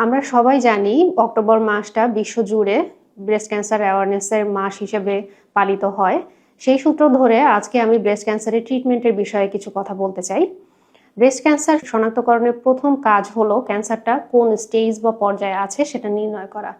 আমরা সবাই জানি অক্টোবর মাসটা বিশ্বজুড়ে ব্রেস্ট ক্যান্সার অ্যাওয়ারনেসের মাস হিসেবে পালিত হয়। সেই সূত্র ধরে আজকে আমি ব্রেস্ট ক্যান্সারের ট্রিটমেন্টের বিষয়ে কিছু কথা বলতে চাই। ব্রেস্ট ক্যান্সার শনাক্তকরণের প্রথম কাজ হলো ক্যান্সারটা কোন স্টেজ বা পর্যায়ে আছে সেটা নির্ণয় করা।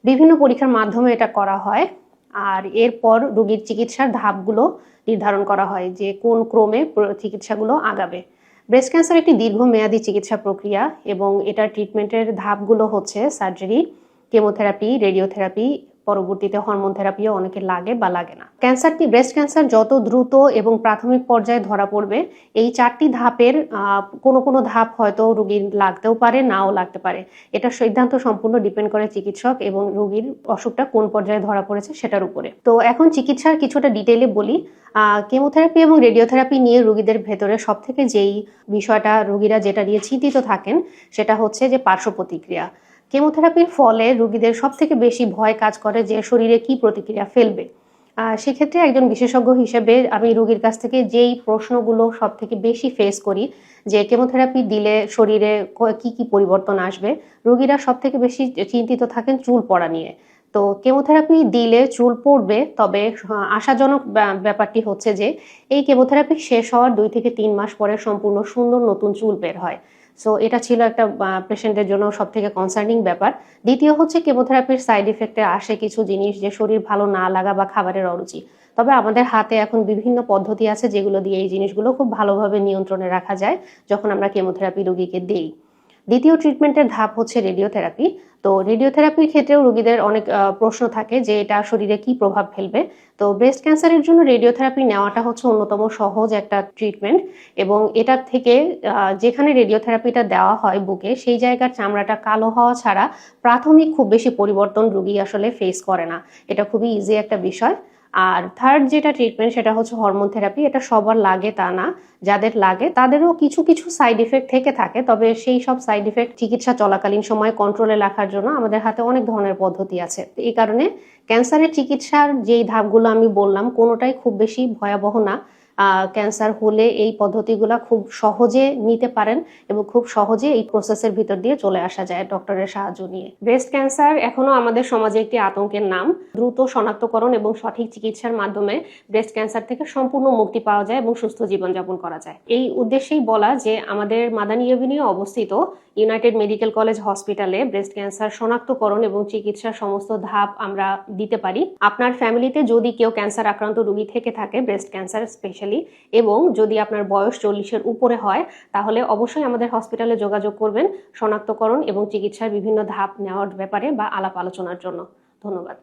বিভিন্ন পরীক্ষার মাধ্যমে এটা করা হয়, আর এরপর রোগীর চিকিৎসার ধাপগুলো নির্ধারণ করা হয় যে কোন ক্রমে চিকিৎসাগুলো আগাবে। ব্রেস্ট ক্যান্সার একটি দীর্ঘমেয়াদী চিকিৎসা প্রক্রিয়া এবং এটার ট্রিটমেন্টের ধাপগুলো হচ্ছে সার্জারি, কেমোথেরাপি, রেডিওথেরাপি, পরবর্তীতে হরমোন থেরাপিও অনেকে লাগে বা লাগে না। ব্রেস্ট ক্যান্সার যত দ্রুত এবং প্রাথমিক পর্যায়ে ধরা পড়বে, এই 4টি ধাপের কোনো ধাপ হয়তো রোগীর লাগতেও পারে, নাও লাগতে পারে। এটা সিদ্ধান্ত সম্পূর্ণ ডিপেন্ড করে চিকিৎসক এবং রোগীর অসুখটা কোন পর্যায়ে ধরা পড়েছে সেটার উপরে। তো এখন চিকিৎসার কিছুটা ডিটেইলে বলি। কেমোথেরাপি এবং রেডিওথেরাপি নিয়ে রোগীদের ভেতরে সবথেকে যেই বিষয়টা রোগীরা যেটা নিয়ে চিন্তিত থাকেন সেটা হচ্ছে যে পার্শ্ব প্রতিক্রিয়া। কেমোথেরাপির ফলে রোগীদের সবথেকে বেশি ভয় কাজ করে যে শরীরে কি প্রতিক্রিয়া ফেলবে। সেক্ষেত্রে একজন বিশেষজ্ঞ হিসেবে আমি রোগীর কাছ থেকে যেই প্রশ্নগুলো সবথেকে বেশি ফেস করি যে কেমোথেরাপি দিলে শরীরে কি কি পরিবর্তন আসবে, রোগীরা সবথেকে বেশি চিন্তিত থাকেন চুল পড়া নিয়ে। তো কেমোথেরাপি দিলে চুল পড়বে, তবে আশাজনক ব্যাপারটি হচ্ছে যে এই কেমোথেরাপি শেষ হওয়ার 2 থেকে 3 মাস পরে সম্পূর্ণ সুন্দর নতুন চুল বের হয়। সো এটা ছিল একটা পেশেন্টের জন্য সবথেকে কনসার্নিং ব্যাপার। দ্বিতীয় হচ্ছে কেমোথেরাপির সাইড ইফেক্টে আসে কিছু জিনিস, যে শরীর ভালো না লাগা বা খাবারের অরুচি। তবে আমাদের হাতে এখন বিভিন্ন পদ্ধতি আছে যেগুলো দিয়ে এই জিনিসগুলো খুব ভালোভাবে নিয়ন্ত্রণে রাখা যায় যখন আমরা কেমোথেরাপি রোগীকে দিই। দ্বিতীয় ট্রিটমেন্টের ধাপ হচ্ছে রেডিওথেরাপি। তো রেডিওথেরাপির ক্ষেত্রেও রোগীদের অনেক প্রশ্ন থাকে যে এটা শরীরে কি প্রভাব ফেলবে। তো ব্রেস্ট ক্যান্সারের জন্য রেডিওথেরাপি নেওয়াটা হচ্ছে অন্যতম সহজ একটা ট্রিটমেন্ট, এবং এটার থেকে যেখানে রেডিওথেরাপিটা দেওয়া হয় বুকে, সেই জায়গার চামড়াটা কালো হওয়া ছাড়া প্রাথমিক খুব বেশি পরিবর্তন রোগী আসলে ফেস করে না। এটা খুবই ইজি একটা বিষয়। আর থার্ড যেটা ট্রিটমেন্ট সেটা হচ্ছে হরমোন থেরাপি। এটা সবার লাগে তা না, যাদের লাগে তাদেরও কিছু কিছু সাইড ইফেক্ট থেকে থাকে, তবে সেই সব সাইড ইফেক্ট চিকিৎসা চলাকালীন সময় কন্ট্রোলে রাখার জন্য আমাদের হাতে অনেক ধরনের পদ্ধতি আছে। এই কারণে ক্যান্সারের চিকিৎসার যেই ধাপগুলো আমি বললাম কোনোটাই খুব বেশি ভয়াবহ না। ক্যান্সার হলে এই পদ্ধতিগুলো খুব সহজে নিতে পারেন এবং খুব সহজে এই প্রসেসের ভিতর দিয়ে চলে আসা যায় ডক্টরের সাহায্য নিয়ে। ব্রেস্ট ক্যান্সার এখনো আমাদের সমাজে একটি আতঙ্কের নাম। দ্রুত শনাক্তকরণ এবং সঠিক চিকিৎসার মাধ্যমে ব্রেস্ট ক্যান্সার থেকে সম্পূর্ণ মুক্তি পাওয়া যায় এবং সুস্থ জীবনযাপন করা যায়। এই উদ্দেশ্যেই বলা যে আমাদের মাদানী এভিনিউ অবস্থিত ইউনাইটেড মেডিকেল কলেজ হসপিটালে ব্রেস্ট ক্যান্সার শনাক্তকরণ এবং চিকিৎসার সমস্ত ধাপ আমরা দিতে পারি। আপনার ফ্যামিলিতে যদি কেউ ক্যান্সার আক্রান্ত রোগী থেকে থাকে, ব্রেস্ট ক্যান্সার স্পেশালি, এবং যদি আপনার বয়স 40-এর উপরে হয়, তাহলে অবশ্যই আমাদের হসপিটালে যোগাযোগ করবেন শনাক্তকরণ এবং চিকিৎসার বিভিন্ন ধাপ নেওয়ার ব্যাপারে বা আলাপ আলোচনার জন্য। ধন্যবাদ।